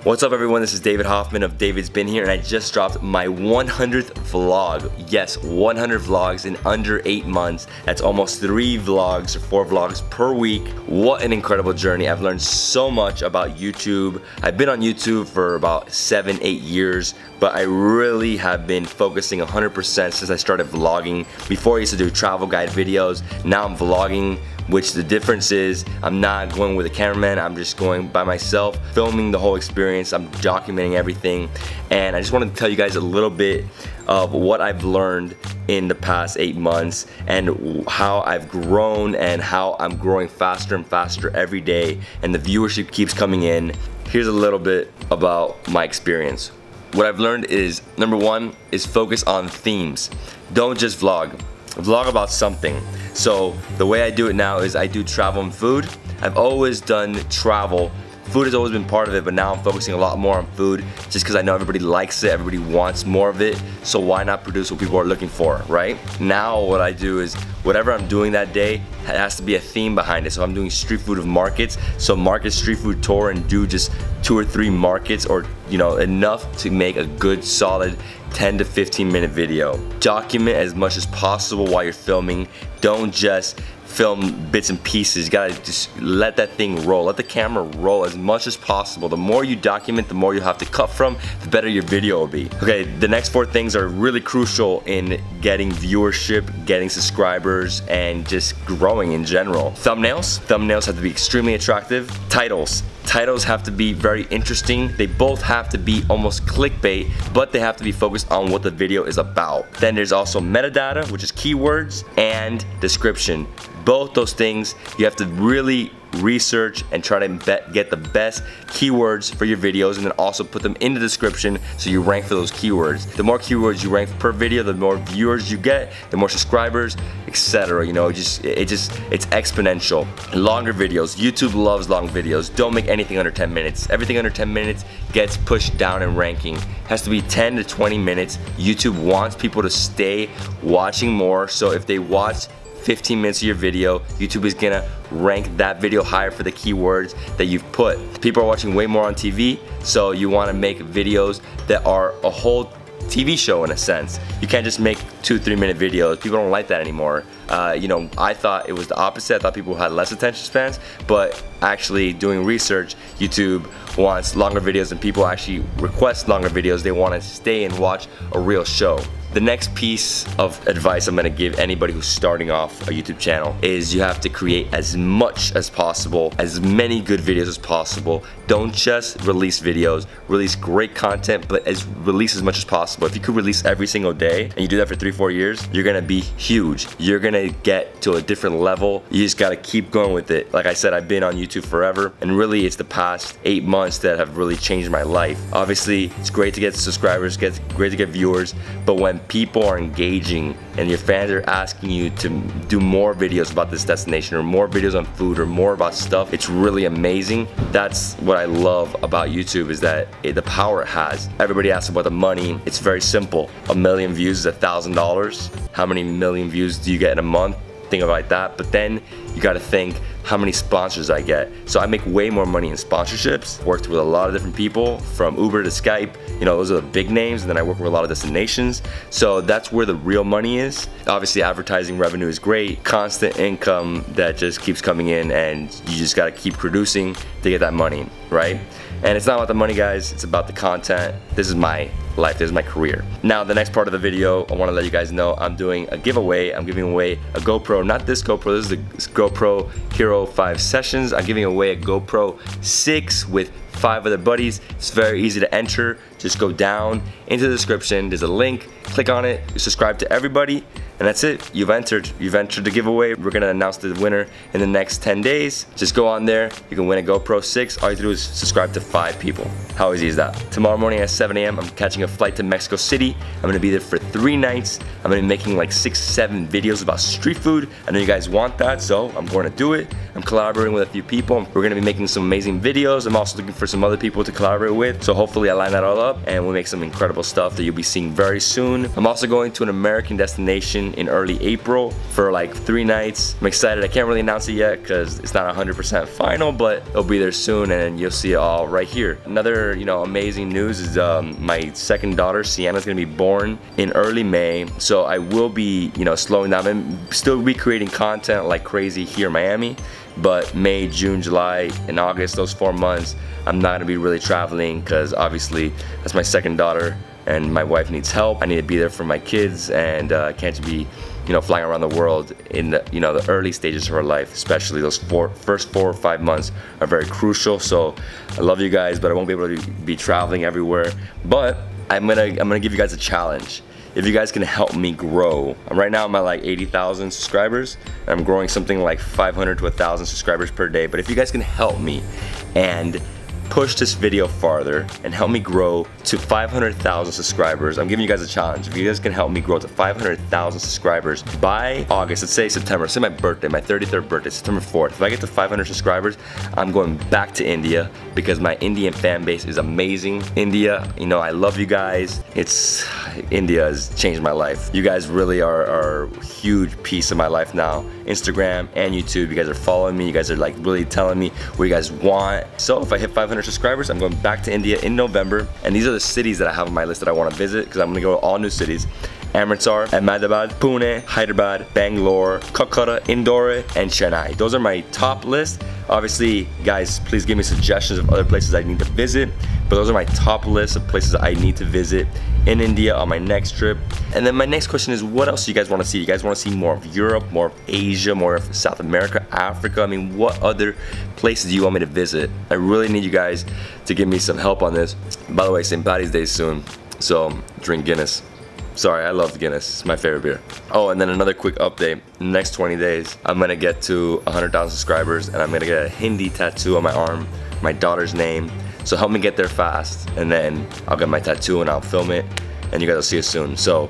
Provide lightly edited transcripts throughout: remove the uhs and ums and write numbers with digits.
What's up everyone, this is David Hoffman of Davidsbeenhere, and I just dropped my 100th vlog. Yes, 100 vlogs in under 8 months. That's almost 3 vlogs or 4 vlogs per week. What an incredible journey. I've learned so much about YouTube. I've been on YouTube for about 7-8 years, but I really have been focusing 100% since I started vlogging. Before I used to do travel guide videos, now I'm vlogging, which the difference is I'm not going with a cameraman, I'm just going by myself, filming the whole experience, I'm documenting everything. And I just wanted to tell you guys a little bit of what I've learned in the past 8 months and how I've grown and how I'm growing faster and faster every day, and the viewership keeps coming in. Here's a little bit about my experience. What I've learned is, number one, is focus on themes. Don't just vlog. Vlog about something. So the way I do it now is I do travel and food. I've always done travel. Food has always been part of it, but now I'm focusing a lot more on food just because I know everybody likes it, everybody wants more of it, so why not produce what people are looking for, right? Now what I do is whatever I'm doing that day, it has to be a theme behind it. So I'm doing street food of markets, so market street food tour and do just 2 or 3 markets, or enough to make a good solid 10 to 15 minute video. Document as much as possible while you're filming. Don't just film bits and pieces. You gotta just let that thing roll. Let the camera roll as much as possible. The more you document, the more you have to cut from, the better your video will be. Okay, the next 4 things are really crucial in getting viewership, getting subscribers, and just growing in general. Thumbnails. Thumbnails have to be extremely attractive. Titles. Titles have to be very interesting. They both have to be almost clickbait, but they have to be focused on what the video is about. Then there's also metadata, which is keywords, and description. Both those things you have to really research and try to get the best keywords for your videos, and then also put them in the description so you rank for those keywords. The more keywords you rank per video, the more viewers you get, the more subscribers, etc. It's exponential. Longer videos. YouTube loves long videos. Don't make anything under 10 minutes. Everything under 10 minutes gets pushed down in ranking. It has to be 10 to 20 minutes. YouTube wants people to stay watching more, so if they watch 15 minutes of your video, YouTube is gonna rank that video higher for the keywords that you've put. People are watching way more on TV, so you wanna make videos that are a whole TV show in a sense. You can't just make 2-3 minute videos. People don't like that anymore. I thought it was the opposite. I thought people had less attention spans, but actually doing research, YouTube wants longer videos, and people actually request longer videos. They want to stay and watch a real show. The next piece of advice I'm gonna give anybody who's starting off a YouTube channel is you have to create as much as possible, as many good videos as possible. Don't just release videos, release great content, but release as much as possible. If you could release every single day and you do that for 3-4 years, you're gonna be huge. You're gonna get to a different level. You just gotta keep going with it. Like I said, I've been on YouTube forever, and really it's the past 8 months that have really changed my life. Obviously, it's great to get subscribers, great to get viewers, but when people are engaging and your fans are asking you to do more videos about this destination, or more videos on food, or more about stuff, it's really amazing. That's what I love about YouTube, is that the power it has. Everybody asks about the money. It's very simple. 1 million views is $1,000. How many million views do you get in a month? Think about that. But then you gotta think how many sponsors I get. So I make way more money in sponsorships. Worked with a lot of different people, from Uber to Skype. Those are the big names, and then I work with a lot of destinations. So that's where the real money is. Obviously, advertising revenue is great. Constant income that just keeps coming in, and you just gotta keep producing to get that money, right? And it's not about the money, guys, it's about the content. This is my life, this is my career. Now, the next part of the video, I wanna let you guys know I'm doing a giveaway. I'm giving away a GoPro, not this GoPro, this is the GoPro Hero 5 Sessions. I'm giving away a GoPro 6 with 5 other buddies. It's very easy to enter. Just go down into the description, there's a link, click on it, you subscribe to everybody, and that's it. You've entered the giveaway. We're gonna announce the winner in the next 10 days. Just go on there, you can win a GoPro 6. All you have to do is subscribe to 5 people. How easy is that? Tomorrow morning at 7 a.m. I'm catching a flight to Mexico City. I'm gonna be there for 3 nights. I'm gonna be making like 6-7 videos about street food. I know you guys want that, so I'm going to do it. I'm collaborating with a few people. We're gonna be making some amazing videos. I'm also looking for some other people to collaborate with, so hopefully I line that all up and we'll make some incredible stuff that you'll be seeing very soon. I'm also going to an American destination Spain in early April for like 3 nights. I'm excited. I can't really announce it yet because it's not 100% final, but it'll be there soon and you'll see it all right here. Another, you know, amazing news is my second daughter, Sienna's gonna be born in early May. So I will be, you know, slowing down and still be creating content like crazy here in Miami. But May, June, July, and August, those 4 months, I'm not gonna be really traveling because obviously that's my second daughter and my wife needs help. I need to be there for my kids and can't just be, you know, flying around the world in the, you know, the early stages of her life. Especially those first 4 or 5 months are very crucial. So I love you guys, but I won't be able to be traveling everywhere. But I'm gonna give you guys a challenge. If you guys can help me grow, right now I'm at like 80,000 subscribers. I'm growing something like 500 to 1,000 subscribers per day. But if you guys can help me and push this video farther and help me grow to 500,000 subscribers, I'm giving you guys a challenge. If you guys can help me grow to 500,000 subscribers by August, let's say September, say my birthday, my 33rd birthday, September 4th. If I get to 500 subscribers, I'm going back to India because my Indian fan base is amazing. India, you know, I love you guys. India has changed my life. You guys really are a huge piece of my life now. Instagram and YouTube, you guys are following me. You guys are like really telling me what you guys want. So if I hit 500 subscribers, I'm going back to India in November. And these are the cities that I have on my list that I want to visit because I'm going to go to all new cities. Amritsar, Ahmedabad, Pune, Hyderabad, Bangalore, Kolkata, Indore, and Chennai. Those are my top list. Obviously, guys, please give me suggestions of other places I need to visit. But those are my top list of places I need to visit in India on my next trip. And then my next question is, what else do you guys want to see? You guys want to see more of Europe, more of Asia, more of South America, Africa? I mean, what other places do you want me to visit? I really need you guys to give me some help on this. By the way, St. Paddy's Day is soon, so drink Guinness. Sorry, I love Guinness. It's my favorite beer. Oh, and then another quick update. In the next 20 days, I'm gonna get to 100,000 subscribers and I'm gonna get a Hindi tattoo on my arm, my daughter's name. So help me get there fast, and then I'll get my tattoo and I'll film it, and you guys will see it soon. So,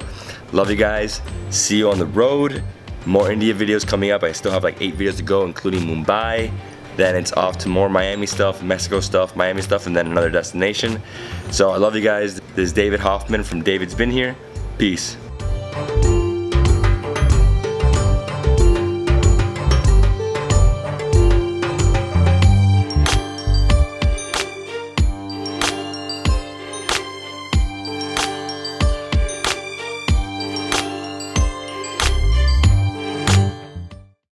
love you guys. See you on the road. More India videos coming up. I still have like 8 videos to go, including Mumbai. Then it's off to more Miami stuff, Mexico stuff, Miami stuff, and then another destination. So I love you guys. This is David Hoffman from Davidsbeenhere. Peace.